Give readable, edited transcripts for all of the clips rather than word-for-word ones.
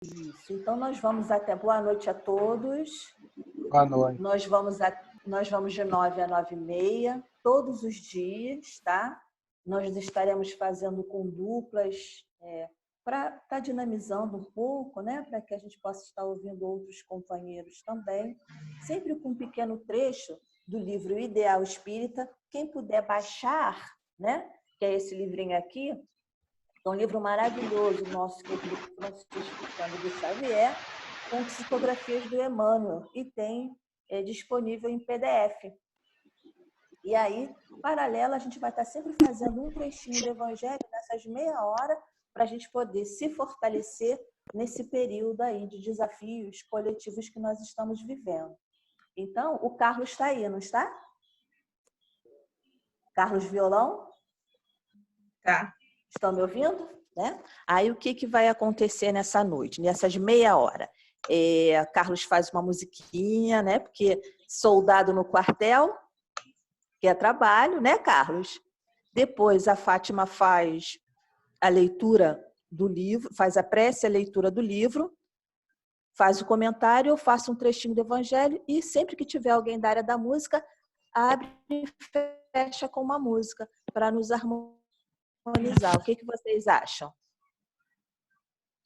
Isso. Então, nós vamos até... Boa noite a todos. Boa noite. Nós vamos de 9 a 9h30, todos os dias, tá? Nós estaremos fazendo com duplas, para estar dinamizando um pouco, né? Para que a gente possa estar ouvindo outros companheiros também. Sempre com um pequeno trecho do livro Ideal Espírita. Quem puder baixar, né? Que é esse livrinho aqui, é um livro maravilhoso, nosso querido Francisco Cândido Xavier, com psicografias do Emmanuel, e tem disponível em PDF. E aí, paralelo, a gente vai estar sempre fazendo um trechinho do Evangelho nessas meia hora, para a gente poder se fortalecer nesse período aí de desafios coletivos que nós estamos vivendo. Então, o Carlos está aí, não está? Carlos Violão? Tá. Estão me ouvindo? Né? Aí, o que vai acontecer nessa noite, nessas meia hora? Carlos faz uma musiquinha, né? Porque soldado no quartel, que é trabalho, né, Carlos? Depois, a Fátima faz a leitura do livro, faz a prece, a leitura do livro, faz o comentário, eu faço um trechinho do Evangelho e sempre que tiver alguém da área da música, abre e fecha com uma música para nos harmonizar. O que vocês acham?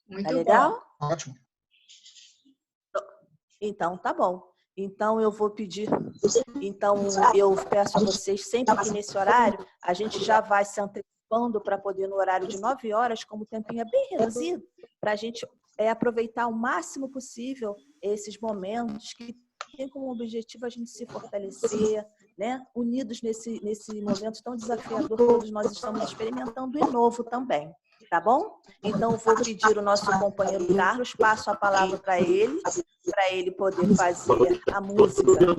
Muito tá legal? bom. Ótimo. Então, tá bom. Então, eu vou pedir... Então, eu peço a vocês, sempre que nesse horário, a gente já vai se antecipando para poder, no horário de 9 horas, como o tempinho é bem reduzido, para a gente aproveitar o máximo possível esses momentos que tem como objetivo a gente se fortalecer, né? Unidos nesse momento tão desafiador que todos nós estamos experimentando e novo também. Tá bom? Então, eu vou pedir o nosso companheiro Carlos, passo a palavra para ele poder fazer a música.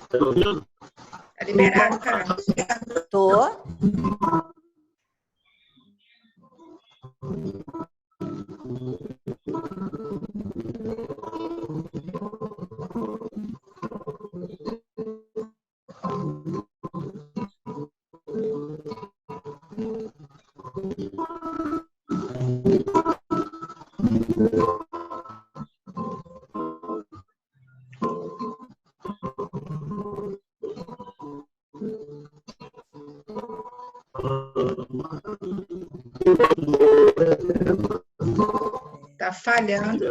Tá liberado, Carlos. Tô. Tá falhando.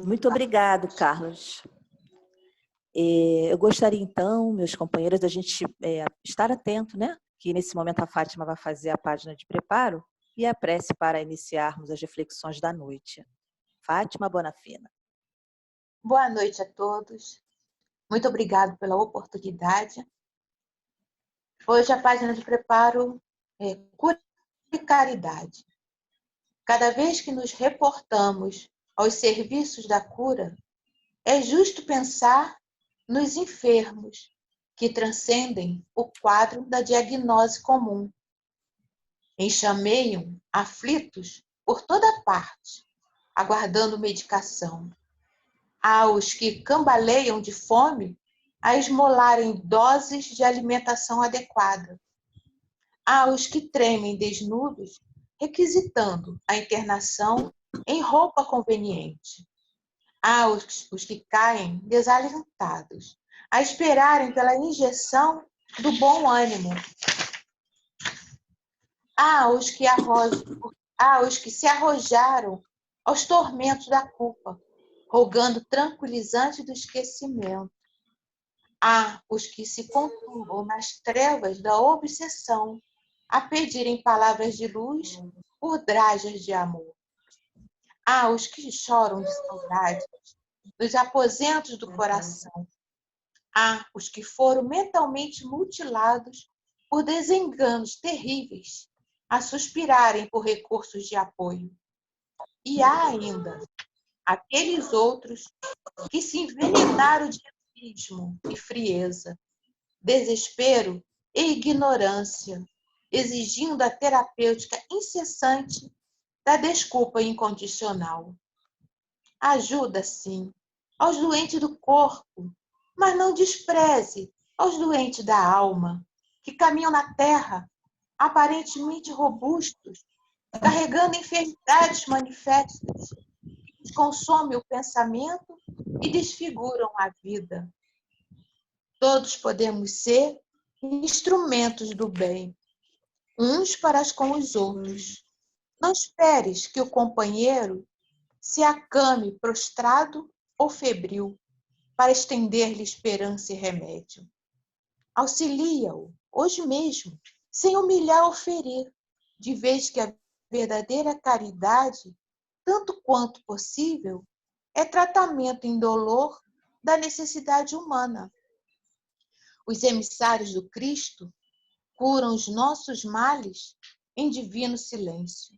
Muito obrigado, Carlos. Eu gostaria, então, meus companheiros, da gente estar atento, né? Que nesse momento a Fátima vai fazer a página de preparo e a prece para iniciarmos as reflexões da noite. Fátima Bonafina. Boa noite a todos. Muito obrigado pela oportunidade. Hoje a página de preparo é Cura e Caridade. Cada vez que nos reportamos aos serviços da cura, é justo pensar nos enfermos que transcendem o quadro da diagnose comum. Enxameiam aflitos por toda parte, aguardando medicação. Há os que cambaleiam de fome a esmolarem doses de alimentação adequada. Há os que tremem desnudos, requisitando a internação em roupa conveniente. Há os que caem desalentados, a esperarem pela injeção do bom ânimo. Há os que se arrojaram aos tormentos da culpa, rogando tranquilizante do esquecimento. Há os que se conturbam nas trevas da obsessão, a pedirem palavras de luz por dragas de amor. Há os que choram de saudade nos aposentos do coração. Há os que foram mentalmente mutilados por desenganos terríveis, a suspirarem por recursos de apoio. E há ainda aqueles outros que se envenenaram de egoísmo e frieza, desespero e ignorância, exigindo a terapêutica incessante da desculpa incondicional. Ajuda, sim, aos doentes do corpo, mas não despreze aos doentes da alma, que caminham na terra, aparentemente robustos, carregando enfermidades manifestas, que consomem o pensamento e desfiguram a vida. Todos podemos ser instrumentos do bem, uns para com os outros. Não esperes que o companheiro se acame prostrado ou febril para estender-lhe esperança e remédio. Auxilia-o, hoje mesmo, sem humilhar ou ferir, de vez que a verdadeira caridade, tanto quanto possível, é tratamento indolor da necessidade humana. Os emissários do Cristo curam os nossos males em divino silêncio.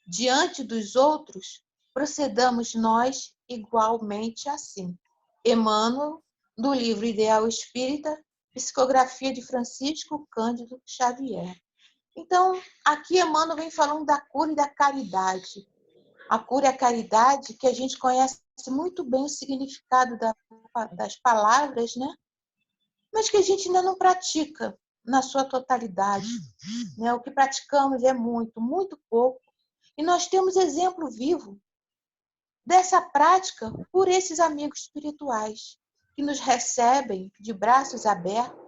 Diante dos outros, procedamos nós igualmente assim. Emmanuel, do livro Ideal Espírita, psicografia de Francisco Cândido Xavier. Então, aqui Emmanuel vem falando da cura e da caridade. A cura e a caridade, que a gente conhece muito bem o significado das palavras, né? Mas que a gente ainda não pratica na sua totalidade. Né? O que praticamos é muito, muito pouco. E nós temos exemplo vivo dessa prática por esses amigos espirituais, que nos recebem de braços abertos,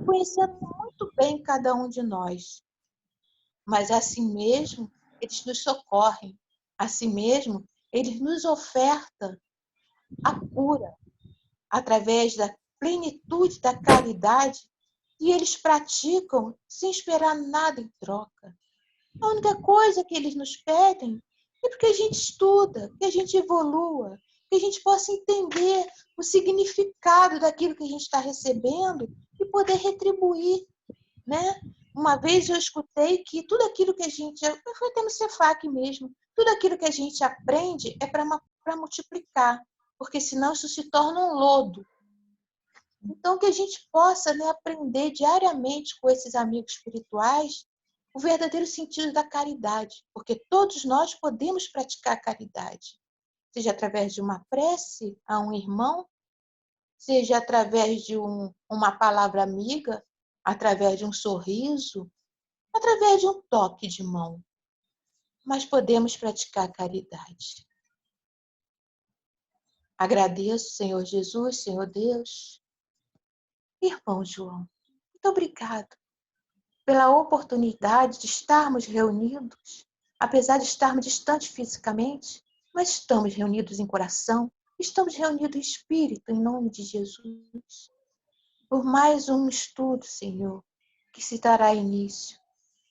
conhecendo muito bem cada um de nós. Mas assim mesmo, eles nos socorrem. Assim mesmo, eles nos ofertam a cura através da plenitude da caridade que eles praticam sem esperar nada em troca. A única coisa que eles nos pedem é porque a gente estuda, que a gente evolua, que a gente possa entender o significado daquilo que a gente está recebendo e poder retribuir, né? Uma vez eu escutei que tudo aquilo que a gente... Foi até no Cefac mesmo. Tudo aquilo que a gente aprende é para multiplicar, porque senão isso se torna um lodo. Então, que a gente possa, né, aprender diariamente com esses amigos espirituais o verdadeiro sentido da caridade, porque todos nós podemos praticar a caridade, seja através de uma prece a um irmão, seja através de uma palavra amiga, através de um sorriso, através de um toque de mão. Mas podemos praticar a caridade. Agradeço, Senhor Jesus, Senhor Deus, Irmão João, muito obrigado pela oportunidade de estarmos reunidos, apesar de estarmos distantes fisicamente, mas estamos reunidos em coração, estamos reunidos em espírito, em nome de Jesus. Por mais um estudo, Senhor, que se dará início.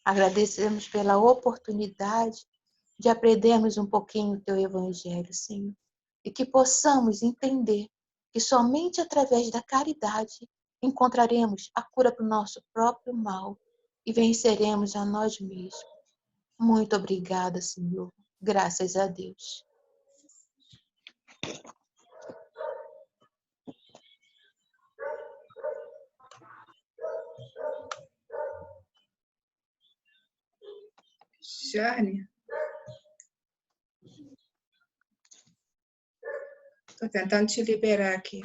Agradecemos pela oportunidade de aprendermos um pouquinho o Teu Evangelho, Senhor, e que possamos entender que somente através da caridade encontraremos a cura para o nosso próprio mal e venceremos a nós mesmos. Muito obrigada, Senhor. Graças a Deus. Jane? Estou tentando te liberar aqui.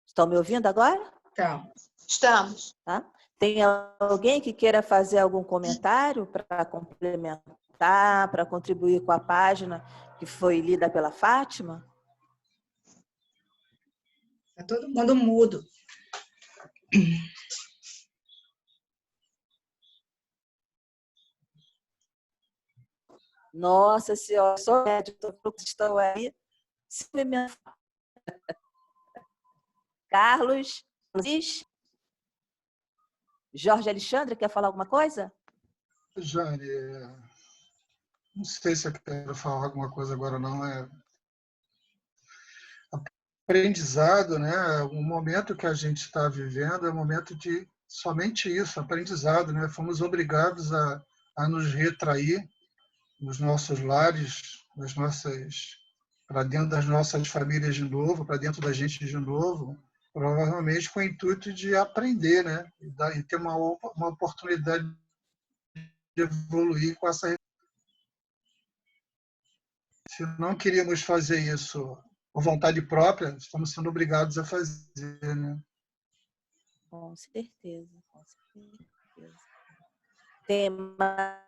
Estão me ouvindo agora? Então, Estamos. Tá? Tem alguém que queira fazer algum comentário para complementar, para contribuir com a página que foi lida pela Fátima? está todo mundo mudo. Nossa Senhora, sou médico, todos estão aí. Carlos, Luiz, Jorge Alexandre, quer falar alguma coisa? Jane, não sei se eu quero falar alguma coisa agora, não. Aprendizado, né? O momento que a gente está vivendo é um momento de somente isso, aprendizado, né? Fomos obrigados a nos retrair nos nossos lares, para dentro das nossas famílias de novo, para dentro da gente de novo, provavelmente com o intuito de aprender, né? E ter uma oportunidade de evoluir com essa. Se não queríamos fazer isso por vontade própria, estamos sendo obrigados a fazer, né? Com certeza, com certeza. Tem mais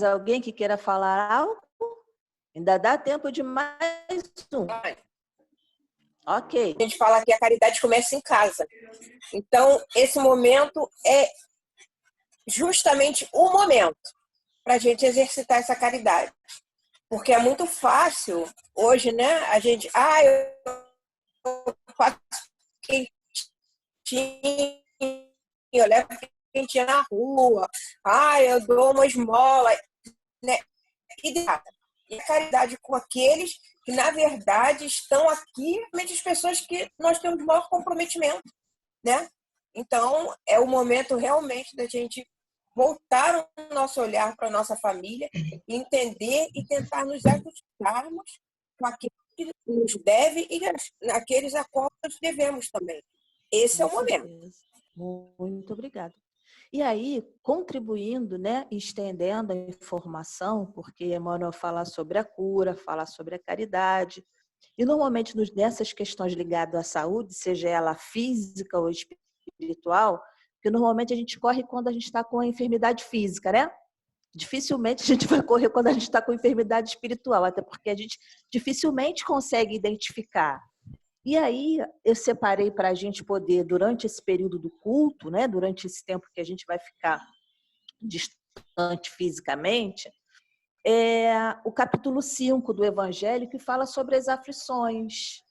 alguém que queira falar algo? Ainda dá tempo de mais um. Ok. A gente fala que a caridade começa em casa. Então, esse momento é justamente o momento para a gente exercitar essa caridade. Porque é muito fácil hoje, né? A gente, eu faço quentinho, eu levo quentinha na rua, eu dou uma esmola, né? E a caridade com aqueles que, na verdade, estão aqui, as pessoas que nós temos maior comprometimento, né? Então, é o momento realmente da gente voltar o nosso olhar para a nossa família, entender e tentar nos ajustarmos com aqueles que nos devem e aqueles a qual nós devemos também. Esse é o momento. Muito obrigada. E aí, contribuindo, né, estendendo a informação, porque Emmanuel fala sobre a cura, fala sobre a caridade, e normalmente nessas questões ligadas à saúde, seja ela física ou espiritual, porque normalmente a gente corre quando a gente está com a enfermidade física, né? Dificilmente a gente vai correr quando a gente está com enfermidade espiritual, até porque a gente dificilmente consegue identificar. E aí eu separei para a gente poder, durante esse período do culto, né, durante esse tempo que a gente vai ficar distante fisicamente, o capítulo 5 do Evangelho, que fala sobre as aflições.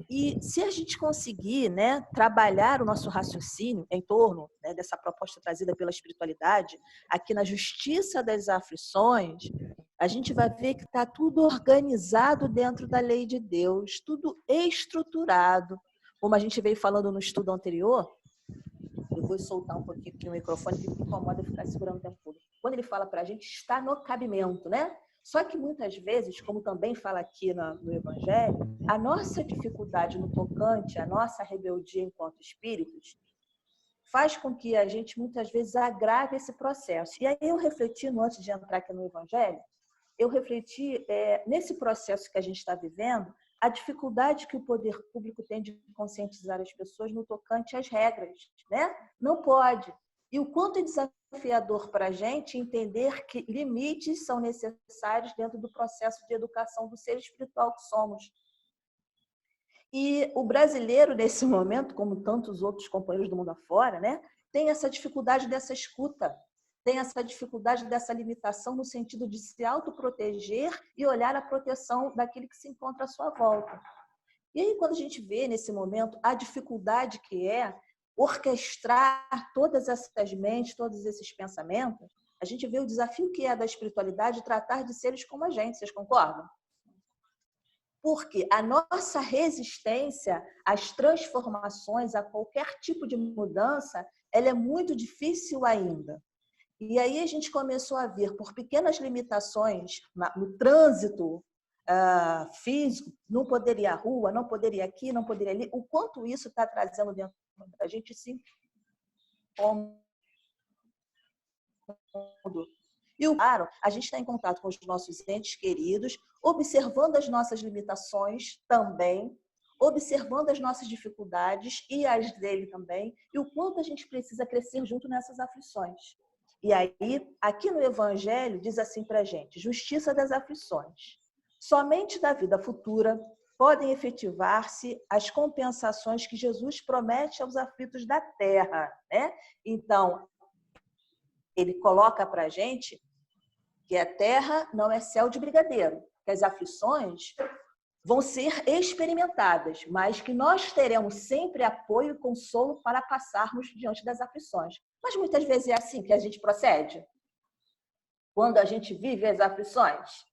E se a gente conseguir, né, trabalhar o nosso raciocínio em torno, né, dessa proposta trazida pela espiritualidade, aqui na justiça das aflições, a gente vai ver que está tudo organizado dentro da lei de Deus, tudo estruturado. Como a gente veio falando no estudo anterior, eu vou soltar um pouquinho aqui o microfone, que me incomoda ficar segurando o tempo todo. Quando ele fala para a gente, está no cabimento, né? Só que muitas vezes, como também fala aqui no Evangelho, a nossa dificuldade no tocante, a nossa rebeldia enquanto espíritos, faz com que a gente muitas vezes agrave esse processo. E aí eu refletindo, antes de entrar aqui no Evangelho, eu refleti nesse processo que a gente está vivendo, a dificuldade que o poder público tem de conscientizar as pessoas no tocante às regras, né? Não pode. E o quanto é desafiador para a gente entender que limites são necessários dentro do processo de educação do ser espiritual que somos. E o brasileiro, nesse momento, como tantos outros companheiros do mundo afora, né, tem essa dificuldade dessa escuta, tem essa dificuldade dessa limitação no sentido de se autoproteger e olhar a proteção daquele que se encontra à sua volta. E aí, quando a gente vê, nesse momento, a dificuldade que é orquestrar todas essas mentes, todos esses pensamentos, a gente vê o desafio que é da espiritualidade tratar de seres como a gente, vocês concordam? Porque a nossa resistência às transformações, a qualquer tipo de mudança, ela é muito difícil ainda. E aí a gente começou a ver, por pequenas limitações no trânsito físico, não poder ir à rua, não poder ir aqui, não poder ir ali, o quanto isso está trazendo dentro da gente, sim. E, claro, a gente está em contato com os nossos entes queridos, observando as nossas limitações também, observando as nossas dificuldades e as dele também, e o quanto a gente precisa crescer junto nessas aflições. E aí, aqui no Evangelho, diz assim para a gente, justiça das aflições. Somente da vida futura podem efetivar-se as compensações que Jesus promete aos aflitos da terra, né? Então, ele coloca para a gente que a terra não é céu de brigadeiro, que as aflições vão ser experimentadas, mas que nós teremos sempre apoio e consolo para passarmos diante das aflições. Mas muitas vezes é assim que a gente procede? Quando a gente vive as aflições?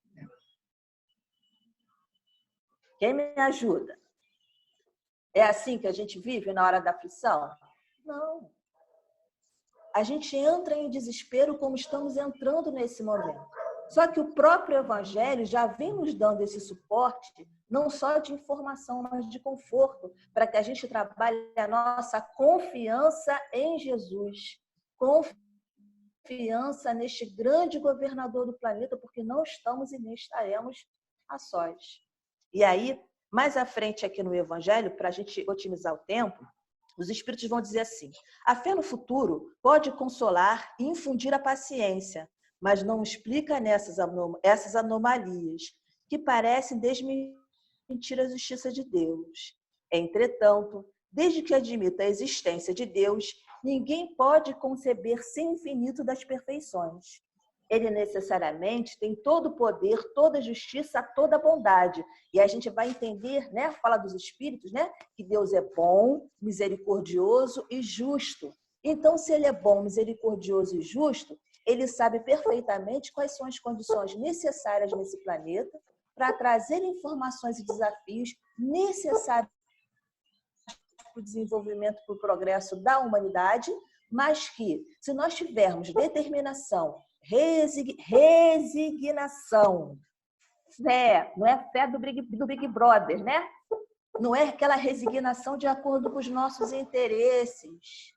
Quem me ajuda? É assim que a gente vive na hora da aflição? Não. A gente entra em desespero como estamos entrando nesse momento. Só que o próprio Evangelho já vem nos dando esse suporte, não só de informação, mas de conforto, para que a gente trabalhe a nossa confiança em Jesus, confiança neste grande governador do planeta, porque não estamos e nem estaremos a sós. E aí, mais à frente aqui no Evangelho, para a gente otimizar o tempo, os espíritos vão dizer assim, a fé no futuro pode consolar e infundir a paciência, mas não explica essas anomalias que parecem desmentir a justiça de Deus. Entretanto, desde que admita a existência de Deus, ninguém pode conceber sem infinito das perfeições. Ele necessariamente tem todo o poder, toda a justiça, toda a bondade. E a gente vai entender, né, fala dos espíritos, né, que Deus é bom, misericordioso e justo. Então, se ele é bom, misericordioso e justo, ele sabe perfeitamente quais são as condições necessárias nesse planeta para trazer informações e desafios necessários para o desenvolvimento, para o progresso da humanidade, mas que, se nós tivermos determinação, resignação, fé, não é fé do Big Brother, né? Não é aquela resignação de acordo com os nossos interesses.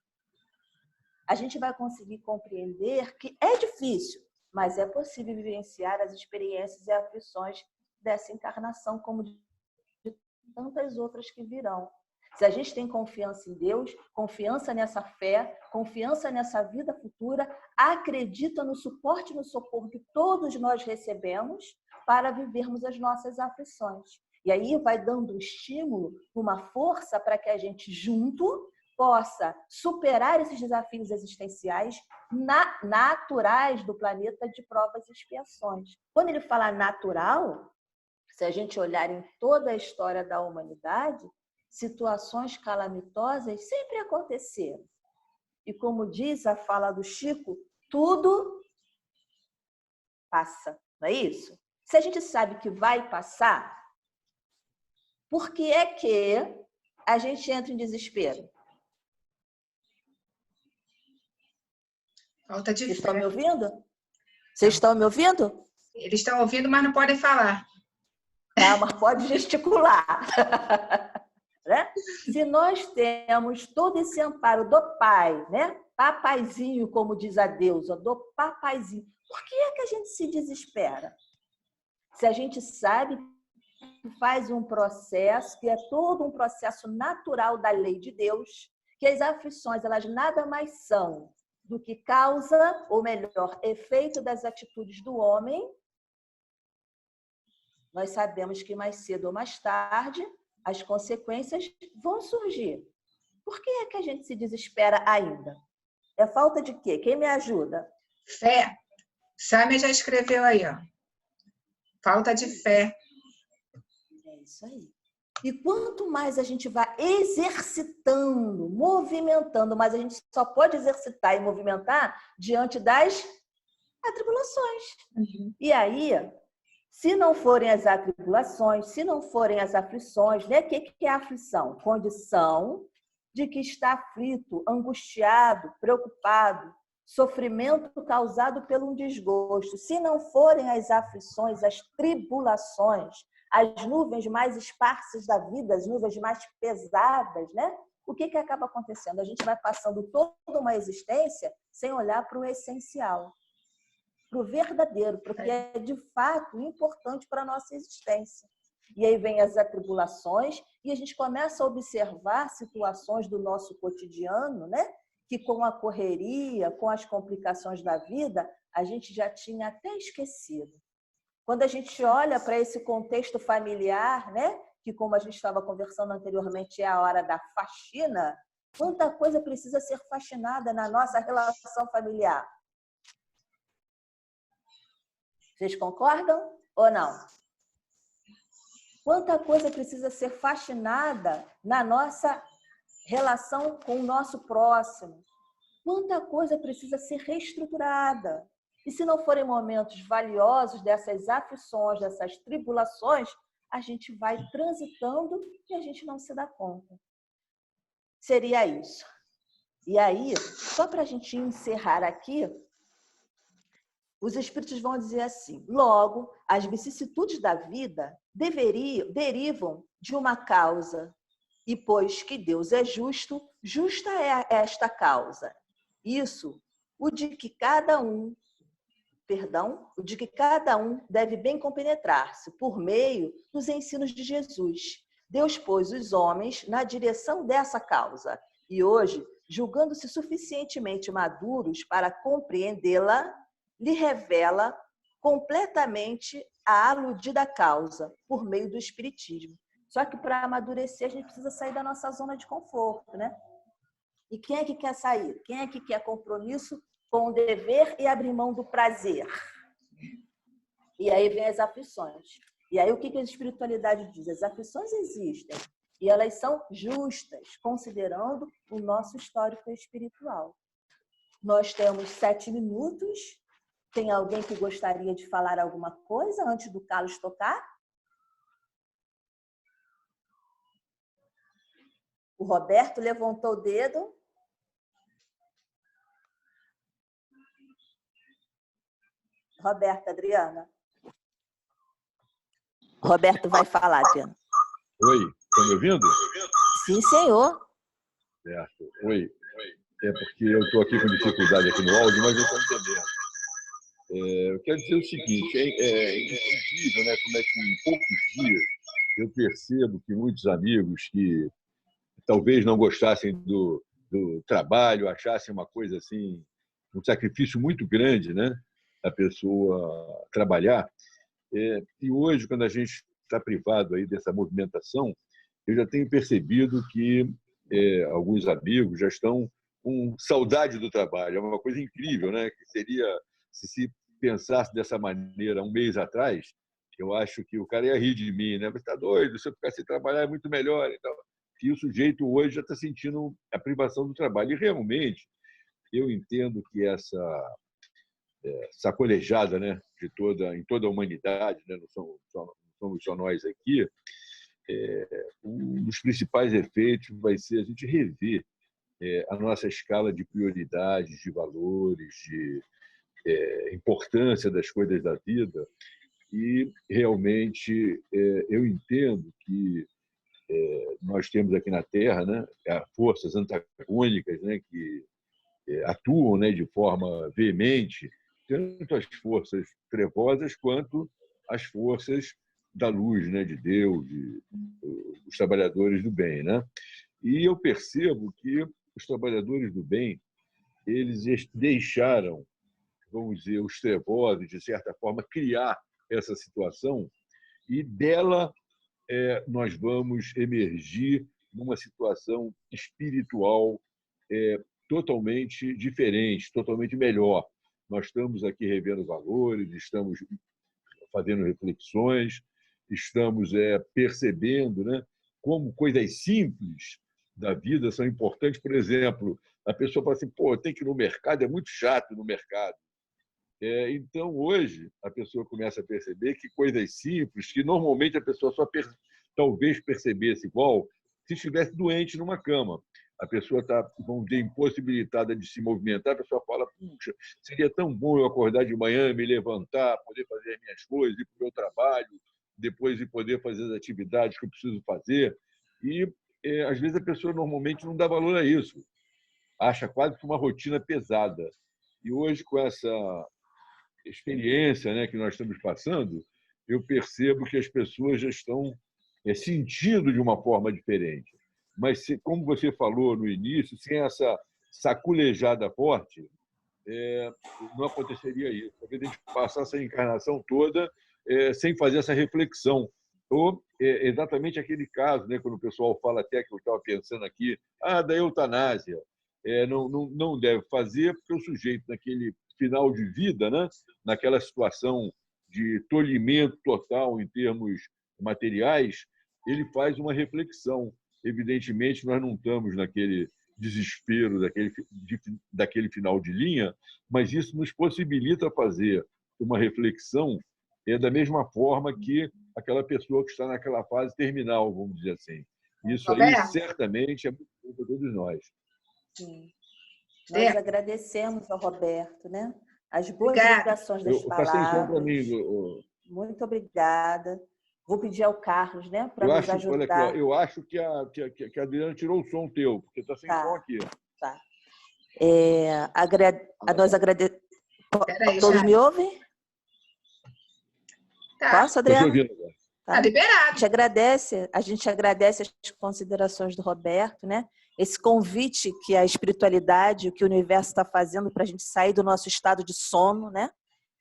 A gente vai conseguir compreender que é difícil, mas é possível vivenciar as experiências e aflições dessa encarnação, como de tantas outras que virão. Se a gente tem confiança em Deus, confiança nessa fé, confiança nessa vida futura, acredita no suporte e no socorro que todos nós recebemos para vivermos as nossas aflições. E aí vai dando um estímulo, uma força para que a gente junto possa superar esses desafios existenciais naturais do planeta de provas e expiações. Quando ele fala natural, se a gente olhar em toda a história da humanidade, situações calamitosas sempre aconteceram. E como diz a fala do Chico, tudo passa, não é isso? Se a gente sabe que vai passar, por que é que a gente entra em desespero? Falta de Vocês fé. estão me ouvindo? Vocês estão me ouvindo? Eles estão ouvindo, mas não podem falar. Tá, mas pode gesticular. Né? Se nós temos todo esse amparo do Pai, né? Papaizinho, como diz a deusa, do papaizinho, por que é que a gente se desespera? Se a gente sabe que faz um processo, que é todo um processo natural da lei de Deus, que as aflições, elas nada mais são do que causa, ou melhor, efeito das atitudes do homem, nós sabemos que mais cedo ou mais tarde as consequências vão surgir. Por que é que a gente se desespera ainda? É falta de quê? Quem me ajuda? Fé. Sâmia já escreveu aí, ó. Falta de fé. É isso aí. E quanto mais a gente vai exercitando, movimentando, mas a gente só pode exercitar e movimentar diante das atribulações. E aí, se não forem as atribulações, se não forem as aflições, né? O que é aflição? Condição de que está aflito, angustiado, preocupado, sofrimento causado por um desgosto. Se não forem as aflições, as tribulações, as nuvens mais esparsas da vida, as nuvens mais pesadas, né? O que acaba acontecendo? A gente vai passando toda uma existência sem olhar para o essencial, para o verdadeiro, para o que é de fato importante para a nossa existência. E aí vem as atribulações e a gente começa a observar situações do nosso cotidiano, né? Que com a correria, com as complicações da vida, a gente já tinha até esquecido. Quando a gente olha para esse contexto familiar, né? Que como a gente estava conversando anteriormente, é a hora da faxina, quanta coisa precisa ser faxinada na nossa relação familiar. Vocês concordam ou não? Quanta coisa precisa ser faxinada na nossa relação com o nosso próximo. Quanta coisa precisa ser reestruturada. E se não forem momentos valiosos dessas aflições, dessas tribulações, a gente vai transitando e a gente não se dá conta. Seria isso. E aí, só para a gente encerrar aqui, os espíritos vão dizer assim: logo, as vicissitudes da vida derivam de uma causa, e pois que Deus é justo, justa é esta causa. Isso, o de que cada um deve bem compenetrar-se por meio dos ensinos de Jesus. Deus pôs os homens na direção dessa causa, e hoje, julgando-se suficientemente maduros para compreendê-la, lhe revela completamente a aludida causa, por meio do Espiritismo. Só que para amadurecer, a gente precisa sair da nossa zona de conforto, né? E quem é que quer sair? Quem é que quer compromisso com o dever e abrir mão do prazer? E aí vem as aflições. E aí o que a espiritualidade diz? As aflições existem e elas são justas, considerando o nosso histórico espiritual. Nós temos 7 minutos. Tem alguém que gostaria de falar alguma coisa antes do Carlos tocar? O Roberto levantou o dedo. Roberto, Adriana. Roberto vai falar, Adriana. Oi, estão me ouvindo? Sim, senhor. Certo. Oi. É porque eu estou aqui com dificuldade aqui no áudio, mas eu estou entendendo. Eu quero dizer o seguinte, é incrível, né, como é que em poucos dias eu percebo que muitos amigos que talvez não gostassem do trabalho, achassem uma coisa assim, um sacrifício muito grande, né, a pessoa trabalhar. E hoje, quando a gente está privado aí dessa movimentação, eu já tenho percebido que alguns amigos já estão com saudade do trabalho. É uma coisa incrível, né? Que seria, se pensasse dessa maneira um mês atrás, eu acho que o cara ia rir de mim, né? Você está doido, se eu ficar sem trabalhar é muito melhor. Então, e o sujeito hoje já está sentindo a privação do trabalho. E realmente, eu entendo que essa sacolejada, né, em toda a humanidade, né, não somos só nós aqui, um dos principais efeitos vai ser a gente rever a nossa escala de prioridades, de valores, de importância das coisas da vida. E realmente eu entendo que nós temos aqui na Terra, né, forças antagônicas, né, que atuam, né, de forma veemente, tanto as forças trevosas quanto as forças da luz, né, de Deus, os trabalhadores do bem, né? E eu percebo que os trabalhadores do bem, eles deixaram, vamos dizer, os trevosos, de certa forma, criar essa situação e dela nós vamos emergir numa situação espiritual totalmente diferente, totalmente melhor. Nós estamos aqui revendo valores, estamos fazendo reflexões, estamos percebendo, né, como coisas simples da vida são importantes. Por exemplo, a pessoa fala assim, pô, tem que ir no mercado, é muito chato ir no mercado. Então, hoje, a pessoa começa a perceber que coisas simples, que normalmente a pessoa só talvez percebesse igual se estivesse doente numa cama. A pessoa está, vamos dizer, impossibilitada de se movimentar, a pessoa fala, puxa, seria tão bom eu acordar de manhã, me levantar, poder fazer as minhas coisas, ir para o meu trabalho, depois de poder fazer as atividades que eu preciso fazer. E, às vezes, a pessoa normalmente não dá valor a isso. Acha quase que uma rotina pesada. E hoje, com essa experiência, né, que nós estamos passando, eu percebo que as pessoas já estão sentindo de uma forma diferente. Mas, como você falou no início, sem essa saculejada forte, não aconteceria isso. Talvez a gente passasse a encarnação toda sem fazer essa reflexão. Ou exatamente aquele caso, né, quando o pessoal fala, até que eu estava pensando aqui, da eutanásia. Não deve fazer, porque o sujeito, naquele final de vida, né, naquela situação de tolhimento total em termos materiais, ele faz uma reflexão. Evidentemente, nós não estamos naquele desespero daquele final de linha, mas isso nos possibilita fazer uma reflexão da mesma forma que aquela pessoa que está naquela fase terminal, vamos dizer assim. Isso aí, certamente, é muito bom para todos nós. Sim. Nós agradecemos ao Roberto, né? As boas ligações das palavras. Para mim. Muito obrigada. Vou pedir ao Carlos, né, para nos ajudar. Olha aqui, eu acho que a Adriana tirou o som teu, porque está sem som aqui. Tá. Nós agradecemos. Todos me ouvem? Tá. Posso, Adriana? Tá liberado. A gente agradece as considerações do Roberto, né? Esse convite que a espiritualidade, que o universo está fazendo para a gente sair do nosso estado de sono, né?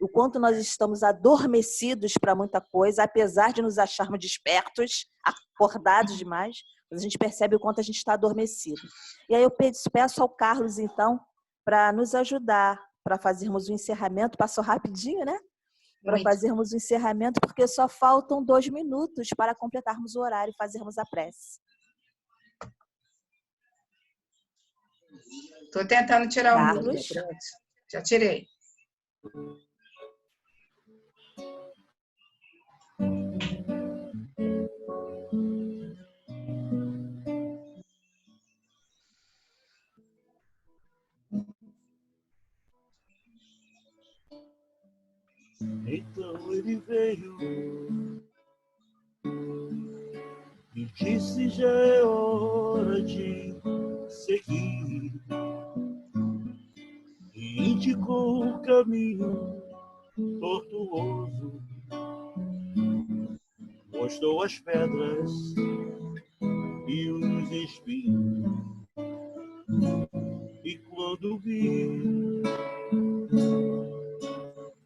O quanto nós estamos adormecidos para muita coisa, apesar de nos acharmos despertos, acordados demais, mas a gente percebe o quanto a gente está adormecido. E aí eu peço ao Carlos, então, para nos ajudar, para fazermos o encerramento. Passou rapidinho, né? Para fazermos o encerramento, porque só faltam 2 minutos para completarmos o horário e fazermos a prece. Estou tentando tirar o mudo. Já tirei. Então ele veio e disse: já é hora de seguir, e indicou o caminho tortuoso, mostrou as pedras e os espinhos, e quando vi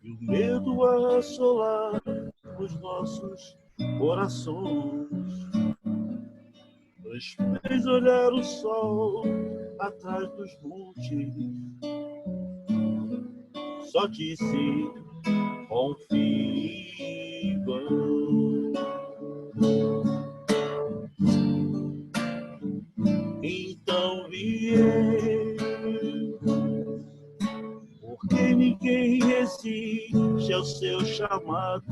o medo assolar os nossos corações, nos fez olhar o sol atrás dos montes, só disse: confie, vão. Então viei, porque ninguém resiste ao seu chamado.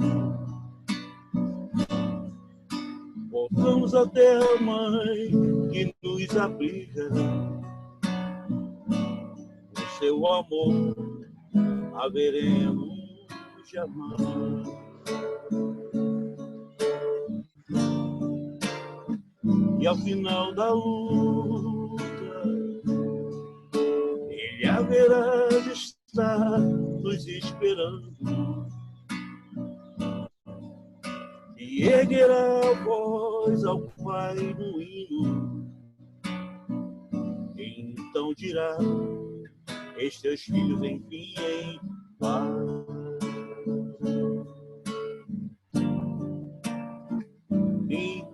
Voltamos até a mãe que nos abriga. O seu amor haveremos de amar. E ao final da luta, ele haverá de estar nos esperando, e erguerá a voz ao Pai no hino. Então dirá: estes teus filhos enfim em paz. Então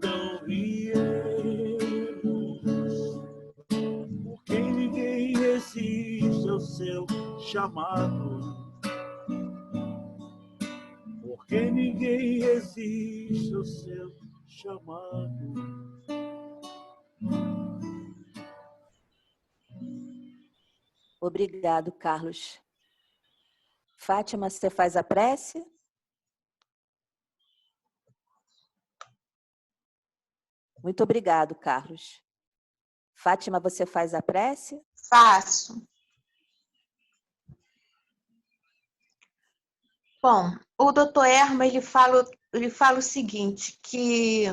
chamado. Porque ninguém resiste ao seu chamado. Obrigado, Carlos. Fátima, você faz a prece? Muito obrigado, Carlos. Fátima, você faz a prece? Faço. Bom, o doutor Erma, ele fala o seguinte, que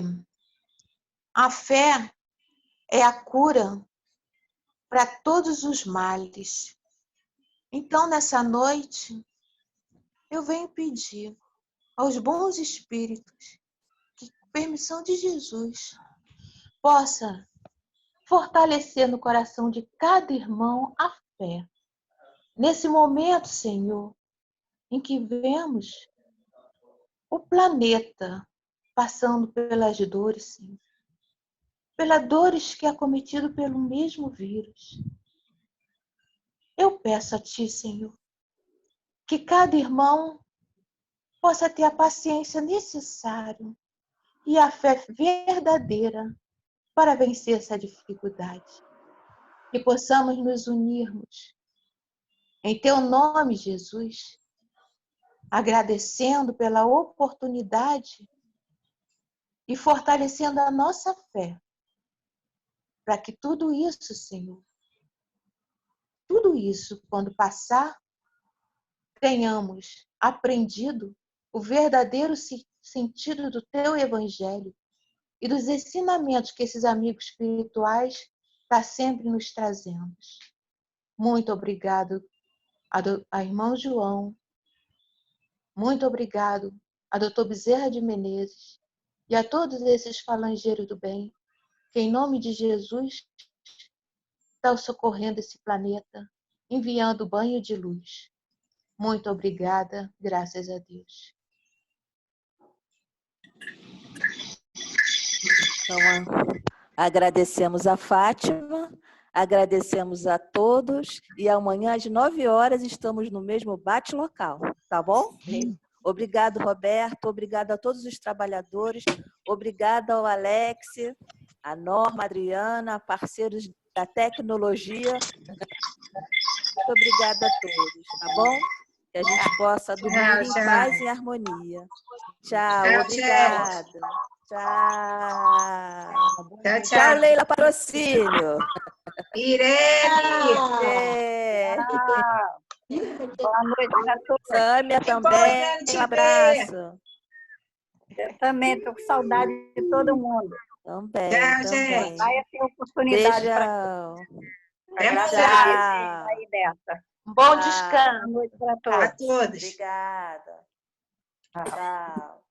a fé é a cura para todos os males. Então, nessa noite, eu venho pedir aos bons espíritos que, com permissão de Jesus, possa fortalecer no coração de cada irmão a fé. Nesse momento, Senhor, em que vemos o planeta passando pelas dores, Senhor, pelas dores que é acometido pelo mesmo vírus. Eu peço a Ti, Senhor, que cada irmão possa ter a paciência necessária e a fé verdadeira para vencer essa dificuldade. Que possamos nos unirmos em Teu nome, Jesus, agradecendo pela oportunidade e fortalecendo a nossa fé, para que tudo isso, Senhor, tudo isso, quando passar, tenhamos aprendido o verdadeiro sentido do Teu Evangelho e dos ensinamentos que esses amigos espirituais estão sempre nos trazendo. Muito obrigado a irmão João, muito obrigado a doutor Bezerra de Menezes e a todos esses falangeiros do bem, que em nome de Jesus estão socorrendo esse planeta, enviando banho de luz. Muito obrigada, graças a Deus. Então, agradecemos a Fátima, agradecemos a todos e amanhã às 9 horas estamos no mesmo bate-local, tá bom? Obrigado, Roberto, obrigado a todos os trabalhadores, obrigada ao Alex, a Norma, a Adriana, parceiros da tecnologia. Muito obrigada a todos, tá bom? Que a gente possa dormir em paz e harmonia. Tchau, obrigada. Tchau. Tchau, Leila Patrocínio. Irene! Boa noite a todos. Sâmia também, um abraço. Eu também estou com saudade de todo mundo. Também, Tchau, também. gente. Vai ter oportunidade para Beijão. sair dessa. Um bom Tchau. descanso. Boa noite para A todos. todos. Obrigada. Tchau.